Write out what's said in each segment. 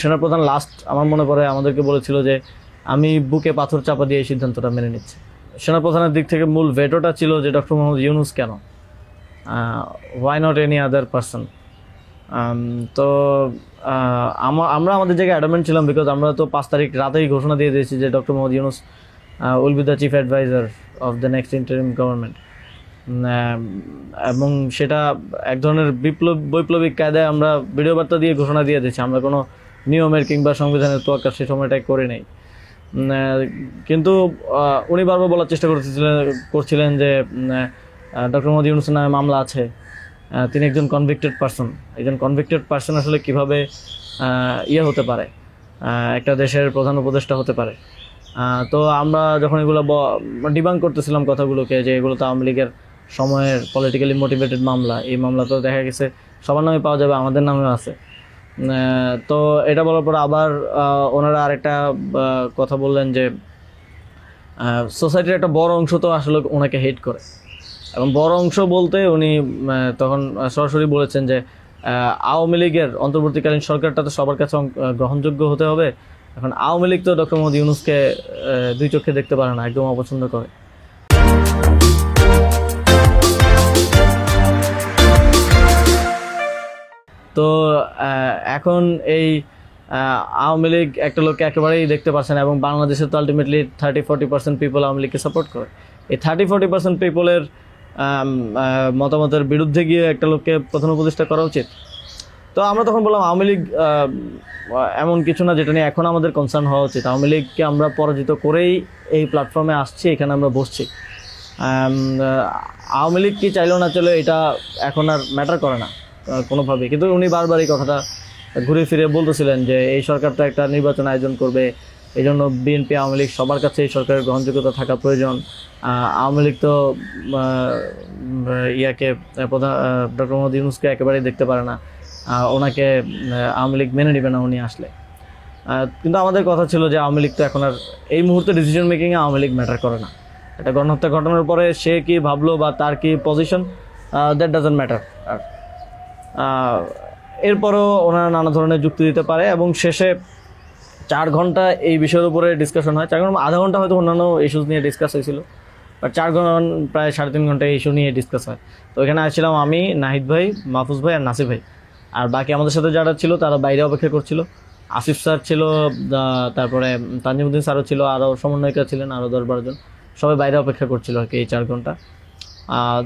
সেনাপ্রধান লাস্ট আমার মনে পড়ে আমাদেরকে বলেছিল যে আমি বুকে পাথর চাপা দিয়ে এই সিদ্ধান্তটা মেনে নিচ্ছি। সেনাপ্রধানের দিক থেকে মূল ভেটোটা ছিল যে ডক্টর মোহাম্মদ ইউনূস কেন, why not any other person. তো আমরা আমাদের জায়গায় অ্যাডামেন্ট ছিলাম, বিকজ আমরা তো 5 তারিখ রাতেই ঘোষণা দিয়ে দিয়েছি যে doctor Mohammad Yunus will be the chief adviser of the next interim government. এবং সেটা এক ধরনের বৈপ্লবিক কায়দায় আমরা ভিডিও বার্তা দিয়ে ঘোষণা দিয়ে দিয়েছি। আমরা কোনো নিয়মের কিংবা সংবিধানের তোয়াক্কা সে সময়টাই করে নেই। কিন্তু উনি বারবার বলার চেষ্টা করছিলেন যে ডক্টর মোহাম্মদ ইউনূসের নামে মামলা আছে, তিনি একজন কনভিক্টেড পারসন। একজন কনভিক্টেড পারসন আসলে কীভাবে হতে পারে, একটা দেশের প্রধান উপদেষ্টা হতে পারে। তো আমরা যখন এগুলো ডিবাঙ্ক করতেছিলাম কথাগুলোকে, যে এগুলো তো আওয়ামী লীগের সময়ের পলিটিক্যালি মোটিভেটেড মামলা, এই মামলা তো দেখা গেছে সবার নামে পাওয়া যাবে, আমাদের নামেও আছে। তো এটা বলার পর আবার ওনারা আরেকটা কথা বললেন যে সোসাইটির একটা বড় অংশ তো আসলে ওনাকে হেট করে, এবং বড় অংশ বলতে উনি তখন সরাসরি বলেছেন যে আওয়ামী লীগের অন্তর্বর্তীকালীন সরকারটা তো সবার কাছে গ্রহণযোগ্য হতে হবে। এখন আওয়ামী লীগ তো ডক্টর মোহাম্মদ ইউনূসকে 2 চোখে দেখতে পারে না, একদম অপছন্দ করে। তো এখন এই আওয়ামী লীগ একটা লোককে একেবারেই দেখতে পাচ্ছে না, এবং বাংলাদেশে তো আলটিমেটলি 30-40% পিপল আওয়ামী লীগকে সাপোর্ট করে। এই 30-40% পিপলের মতামতের বিরুদ্ধে গিয়ে একটা লোককে প্রধান উপদেষ্টা করা উচিত। তো আমরা তখন বললাম আওয়ামী লীগ এমন কিছু না যেটা নিয়ে এখন আমাদের কনসার্ন হওয়া উচিত। আওয়ামী লীগকে আমরা পরাজিত করেই এই প্ল্যাটফর্মে আসছি, এখানে আমরা বসছি। আওয়ামী লীগ কি চাইলেও না চলে এটা এখন আর ম্যাটার করে না কোনোভাবেই। কিন্তু উনি বারবার এই কথাটা ঘুরে ফিরে বলতেছিলেন যে এই সরকার তো একটা নির্বাচন আয়োজন করবে, এই জন্য বিএনপি আওয়ামী লীগ সবার কাছে এই সরকারের গ্রহণযোগ্যতা থাকা প্রয়োজন। আওয়ামী লীগ তো প্রধান ডক্টর মোহাম্মদ ইউনূসকে একেবারেই দেখতে পারে না, ওনাকে আওয়ামী লীগ মেনে নেবে না উনি আসলে। কিন্তু আমাদের কথা ছিল যে আওয়ামী লীগ তো এখন আর এই মুহূর্তে ডিসিশন মেকিংয়ে আওয়ামী লীগ ম্যাটার করে না। এটা গণহত্যা ঘটনার পরে সে কি ভাবলো বা তার কি পজিশন, দ্যাট ডাজন্ট ম্যাটার। আর এরপরও ওনারা নানা ধরনের যুক্তি দিতে পারে, এবং শেষে 4 ঘন্টা এই বিষয়ের উপরে ডিসকাশন হয়। 4 ঘন্টা, আধা ঘন্টা হয়তো অন্যান্য ইস্যুস নিয়ে ডিসকাস হয়েছিল, বাট 4 ঘন্টা প্রায় 3.5 ঘন্টা ইস্যু নিয়ে ডিসকাস হয়। তো এখানে আসছিলাম আমি, নাহিদ ভাই, মাহফুজ ভাই আর নাসির ভাই, আর বাকি আমাদের সাথে যারা ছিল তারা বাইরে অপেক্ষা করছিল। আসিফ স্যার ছিল, তারপরে তানজিমুদ্দিন স্যারও ছিল, আরও সমন্বয়িকা ছিলেন আরও 10-12 জন, সবাই বাইরে অপেক্ষা করছিল আর কি এই 4 ঘন্টা।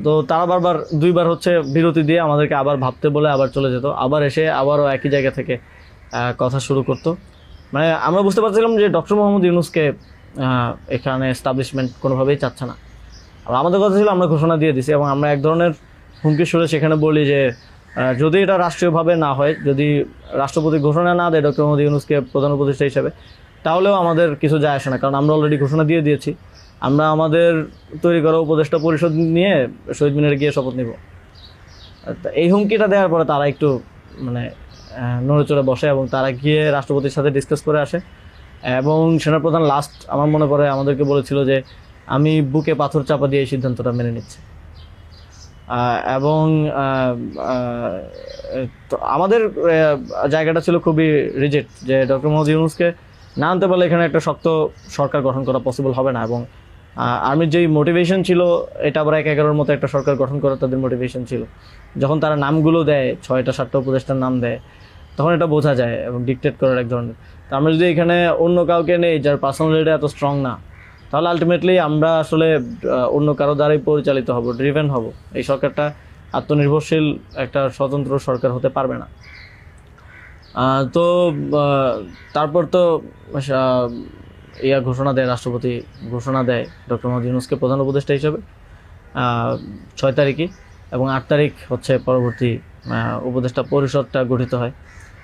তো তারা বারবার 2বার হচ্ছে বিরতি দিয়ে আমাদেরকে আবার ভাবতে বলে আবার চলে যেত, আবার এসে আবারও একই জায়গা থেকে কথা শুরু করতো। মানে আমরা বুঝতে পারছিলাম যে ডক্টর মোহাম্মদ ইউনূসকে এখানে এস্টাবলিশমেন্ট কোনোভাবেই চাচ্ছে না। আর আমাদের কথা ছিল আমরা ঘোষণা দিয়ে দিছি, এবং আমরা এক ধরনের হুমকি সুরে সেখানে বলি যে যদি এটা রাষ্ট্রীয়ভাবে না হয়, যদি রাষ্ট্রপতি ঘোষণা না দেয় ডক্টর মোহাম্মদ ইউনূসকে প্রধান উপদেষ্টা হিসেবে, তাহলেও আমাদের কিছু যায় আসে না, কারণ আমরা অলরেডি ঘোষণা দিয়ে দিয়েছি। আমরা আমাদের তৈরি করা উপদেষ্টা পরিষদ নিয়ে শহীদ মিনারে গিয়ে শপথ নিব। এই হুমকিটা দেওয়ার পরে তারা একটু মানে নড়ে চড়ে বসে, এবং তারা গিয়ে রাষ্ট্রপতির সাথে ডিসকাস করে আসে। এবং সেনাপ্রধান লাস্ট আমার মনে পড়ে আমাদেরকে বলেছিল যে আমি বুকে পাথর চাপা দিয়ে এই সিদ্ধান্তটা মেনে নিচ্ছি। এবং আমাদের জায়গাটা ছিল খুবই রিজেক্ট, যে ডক্টর মোহাম্মদ ইউনূসকে না আনতে পারলে এখানে একটা শক্ত সরকার গঠন করা পসিবল হবে না। এবং আর্মির যেই মোটিভেশন ছিল, এটা আবার 1-11-র মতো একটা সরকার গঠন করার তাদের মোটিভেশন ছিল। যখন তারা নামগুলো দেয়, 6টা-7টা উপদেষ্টার নাম দেয়, তখন এটা বোঝা যায়, এবং ডিকটেট করার এক ধরনের। তো আমরা যদি এখানে অন্য কাউকে নেই যার পার্সোনালিটি এত স্ট্রং না, তাহলে আলটিমেটলি আমরা আসলে অন্য কারো দ্বারাই পরিচালিত হব, ড্রিভেন হব। এই সরকারটা আত্মনির্ভরশীল একটা স্বতন্ত্র সরকার হতে পারবে না। তো তারপর তো ঘোষণা দেয়, রাষ্ট্রপতি ঘোষণা দেয় ডক্টর মোহাম্মদ ইউনূসকে প্রধান উপদেষ্টা হিসেবে 6 তারিখে, এবং 8 তারিখ হচ্ছে পরবর্তী উপদেষ্টা পরিষদটা গঠিত হয়।